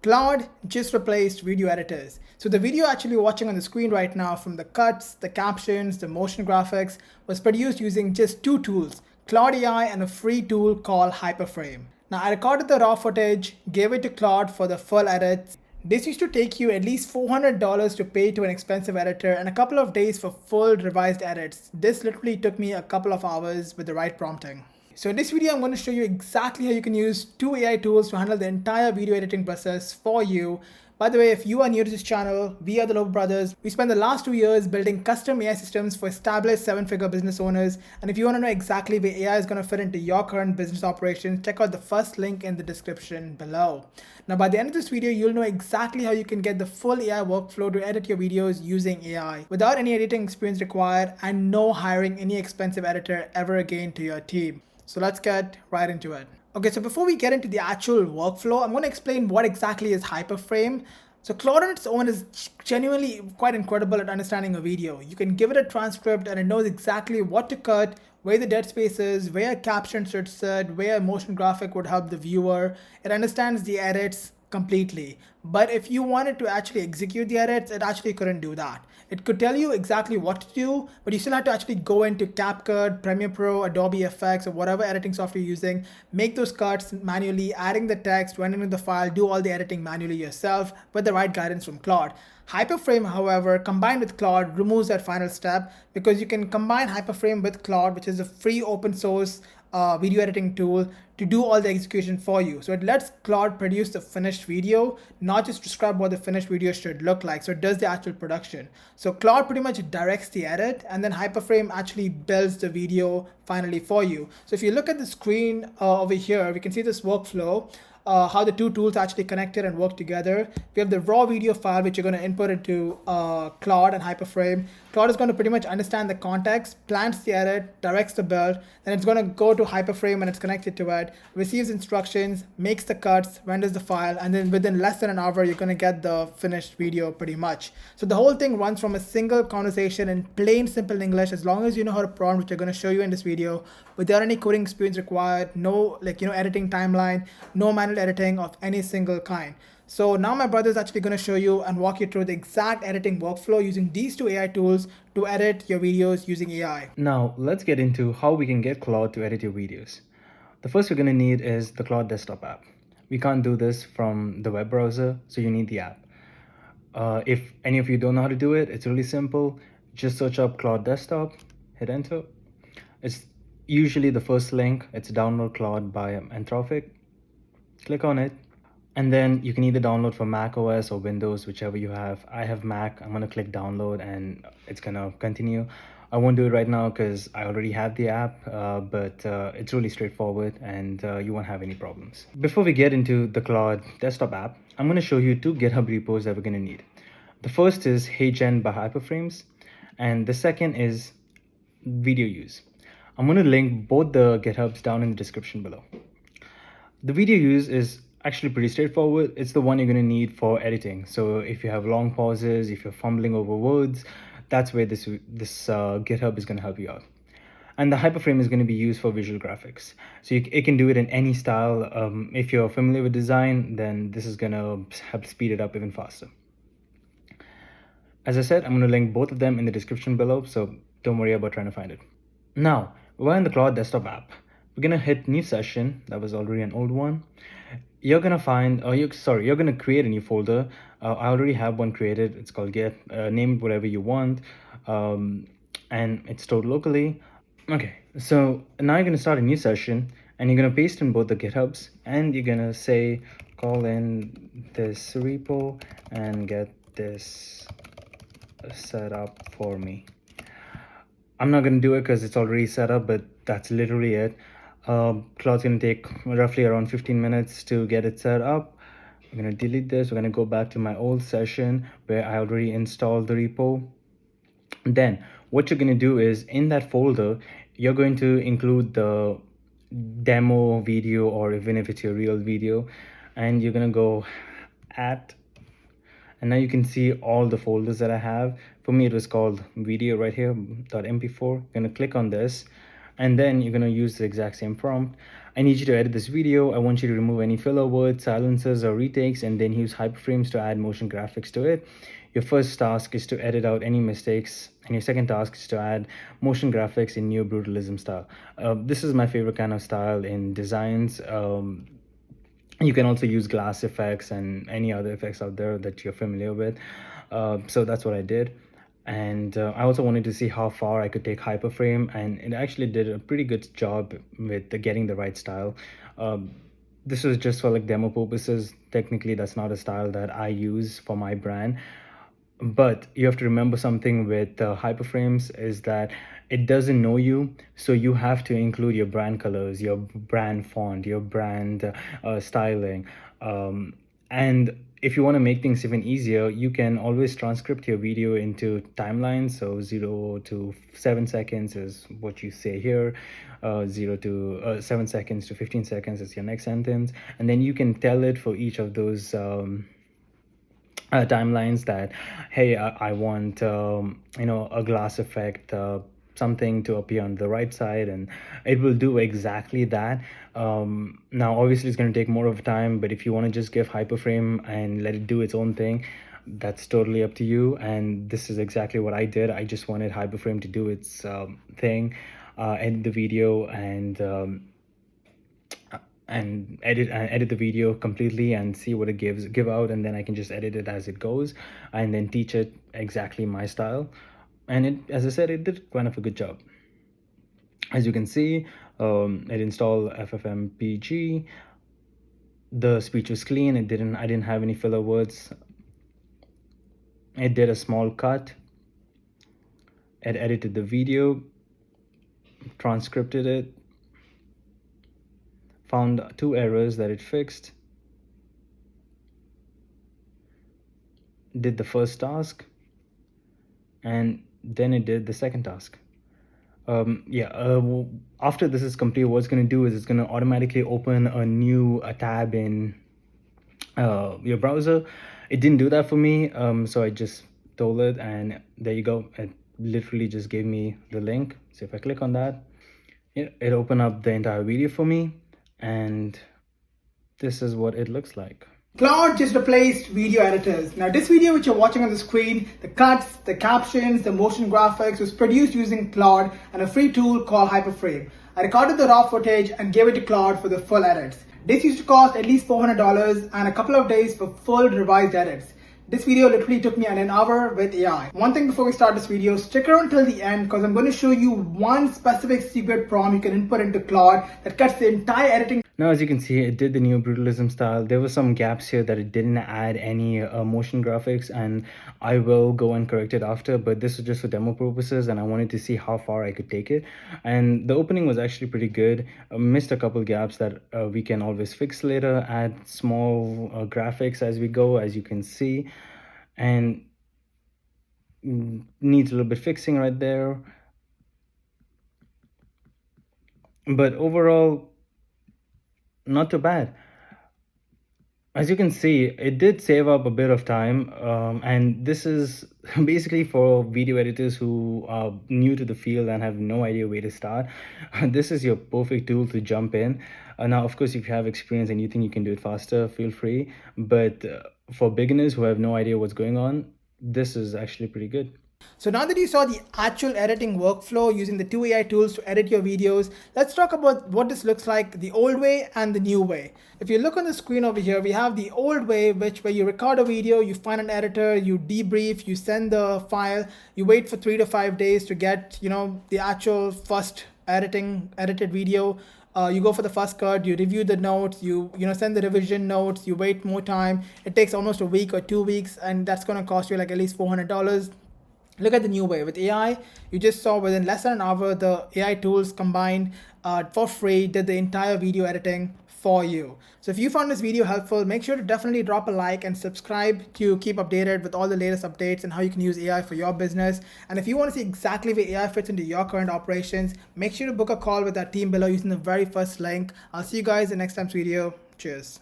Claude just replaced video editors. So the video actually watching on the screen right now, from the cuts, the captions, the motion graphics, was produced using just two tools, Claude AI and a free tool called Hyperframe. Now I recorded the raw footage, gave it to Claude for the full edits. This used to take you at least $400 to pay to an expensive editor and a couple of days for full revised edits. This literally took me a couple of hours with the right prompting. So in this video, I'm going to show you exactly how you can use two AI tools to handle the entire video editing process for you. By the way, if you are new to this channel, we are the Lobo Brothers. We spent the last 2 years building custom AI systems for established seven-figure business owners. And if you want to know exactly where AI is going to fit into your current business operations, check out the first link in the description below. Now, by the end of this video, you'll know exactly how you can get the full AI workflow to edit your videos using AI without any editing experience required and no hiring any expensive editor ever again to your team. So let's get right into it. Okay, so before we get into the actual workflow, I'm going to explain what exactly is Hyperframe. So Claude on its own is genuinely quite incredible at understanding a video. You can give it a transcript and it knows exactly what to cut, where the dead space is, where a caption should sit, where a motion graphic would help the viewer. It understands the edits completely. But if you wanted to actually execute the edits, it actually couldn't do that. It could tell you exactly what to do, but you still have to actually go into CapCut, Premiere Pro, Adobe FX, or whatever editing software you're using, make those cuts manually, adding the text, running the file, do all the editing manually yourself with the right guidance from Claude. Hyperframe, however, combined with Claude, removes that final step because you can combine Hyperframe with Claude, which is a free open source video editing tool, to do all the execution for you. So it lets Claude produce the finished video, not just describe what the finished video should look like. So it does the actual production. So Claude pretty much directs the edit, and then Hyperframe actually builds the video finally for you. So if you look at the screen over here, we can see this workflow. How the two tools actually connected and work together. We have the raw video file, which you're going to input into Claude and Hyperframe. Claude is going to pretty much understand the context, plans the edit, directs the build, then it's going to go to Hyperframe and it's connected to it, receives instructions, makes the cuts, renders the file, and then within less than an hour, you're going to get the finished video pretty much. So the whole thing runs from a single conversation in plain simple English, as long as you know how to prompt, which you're going to show you in this video, without any coding experience required, no editing timeline, no manual editing of any single kind. So now my brother is actually going to show you and walk you through the exact editing workflow using these two AI tools to edit your videos using AI. Now let's get into how we can get Claude to edit your videos. The first we're going to need is the Claude desktop app. We can't do this from the web browser, so you need the app. If any of you don't know how to do it, it's really simple. Just search up Claude desktop, hit enter. It's usually the first link. It's download Claude by Anthropic. Click on it, and then you can either download for Mac OS or Windows, whichever you have. I have Mac. I'm going to click download and it's going to continue. I won't do it right now because I already have the app, but it's really straightforward and you won't have any problems. Before we get into the Claude desktop app, I'm going to show you two GitHub repos that we're going to need. The first is HeyGen by Hyperframes, and the second is video use. I'm going to link both the GitHubs down in the description below. The video use is actually pretty straightforward. It's the one you're going to need for editing. So if you have long pauses, if you're fumbling over words, that's where this GitHub is going to help you out. And the Hyperframe is going to be used for visual graphics. So it can do it in any style. If you're familiar with design, then this is going to help speed it up even faster. As I said, I'm going to link both of them in the description below, so don't worry about trying to find it. Now, we're in the Claude desktop app. We're going to hit new session. That was already an old one. You're going to find, you're going to create a new folder. I already have one created. It's called Get. Name it whatever you want. And it's stored locally. Okay, so now you're going to start a new session and you're going to paste in both the GitHubs and you're going to say, call in this repo and get this set up for me. I'm not going to do it because it's already set up, but that's literally it. Claude's going to take roughly around 15 minutes to get it set up. I'm going to delete this. We're going to go back to my old session where I already installed the repo. Then what you're going to do is in that folder, you're going to include the demo video, or even if it's your real video, and you're going to go at, and now you can see all the folders that I have. For me, it was called video right here, .mp4. You're going to click on this. And then you're going to use the exact same prompt. I need you to edit this video. I want you to remove any filler words, silences, or retakes, and then use hyperframes to add motion graphics to it. Your first task is to edit out any mistakes, and your second task is to add motion graphics in neo brutalism style. This is my favorite kind of style in designs. You can also use glass effects and any other effects out there that you're familiar with. So that's what I did. And I also wanted to see how far I could take hyperframe, and it actually did a pretty good job with getting the right style. This was just for like demo purposes. Technically, that's not a style that I use for my brand. But you have to remember something with hyperframes is that it doesn't know you, so you have to include your brand colors, your brand font, your brand styling. And if you want to make things even easier, you can always transcript your video into timelines. So 0 to 7 seconds is what you say here, 0 to 7 seconds to 15 seconds is your next sentence. And then you can tell it for each of those timelines that, hey, I want a glass effect, something to appear on the right side, and it will do exactly that. Now obviously it's going to take more of time, but if you want to just give hyperframe and let it do its own thing, that's totally up to you. And this is exactly what I did. I just wanted hyperframe to do its thing, edit the video, and edit the video completely and see what it give out, and then I can just edit it as it goes and then teach it exactly my style. And it, as I said, it did kind of a good job. As you can see, it installed FFmpeg. The speech was clean. I didn't have any filler words. It did a small cut. It edited the video, transcripted it, found 2 errors that it fixed, did the first task, and then it did the second task. After this is complete, what it's going to do is it's going to automatically open a new tab in your browser. It didn't do that for me, so I just told it, and there you go. It literally just gave me the link. So if I click on that, it opened up the entire video for me, and this is what it looks like. Claude just replaced video editors. Now this video which you're watching on the screen, the cuts, the captions, the motion graphics was produced using Claude and a free tool called Hyperframe. I recorded the raw footage and gave it to Claude for the full edits. This used to cost at least $400 and a couple of days for full revised edits. This video literally took me an hour with AI. One thing before we start this video, stick around till the end because I'm going to show you one specific secret prompt you can input into Claude that cuts the entire editing. Now, as you can see, it did the neo brutalism style. There were some gaps here that it didn't add any motion graphics, and I will go and correct it after, but this was just for demo purposes and I wanted to see how far I could take it. And the opening was actually pretty good. Missed a couple gaps that we can always fix later, add small graphics as we go, as you can see, and needs a little bit fixing right there. But overall, not too bad. As you can see, it did save up a bit of time, and this is basically for video editors who are new to the field and have no idea where to start. This is your perfect tool to jump in. Now, of course, if you have experience and you think you can do it faster, feel free. But for beginners who have no idea what's going on, this is actually pretty good. So now that you saw the actual editing workflow using the 2 AI tools to edit your videos, let's talk about what this looks like the old way and the new way. If you look on the screen over here, we have the old way, where you record a video, you find an editor, you debrief, you send the file, you wait for 3 to 5 days to get, the actual first edited video. You go for the first cut, you review the notes, you send the revision notes, you wait more time. It takes almost a week or 2 weeks, and that's going to cost you like at least $400. Look at the new way. With AI, you just saw within less than an hour, the AI tools combined for free did the entire video editing for you. So if you found this video helpful, make sure to definitely drop a like and subscribe to keep updated with all the latest updates and how you can use AI for your business. And if you want to see exactly where AI fits into your current operations, make sure to book a call with our team below using the very first link. I'll see you guys in next time's video. Cheers.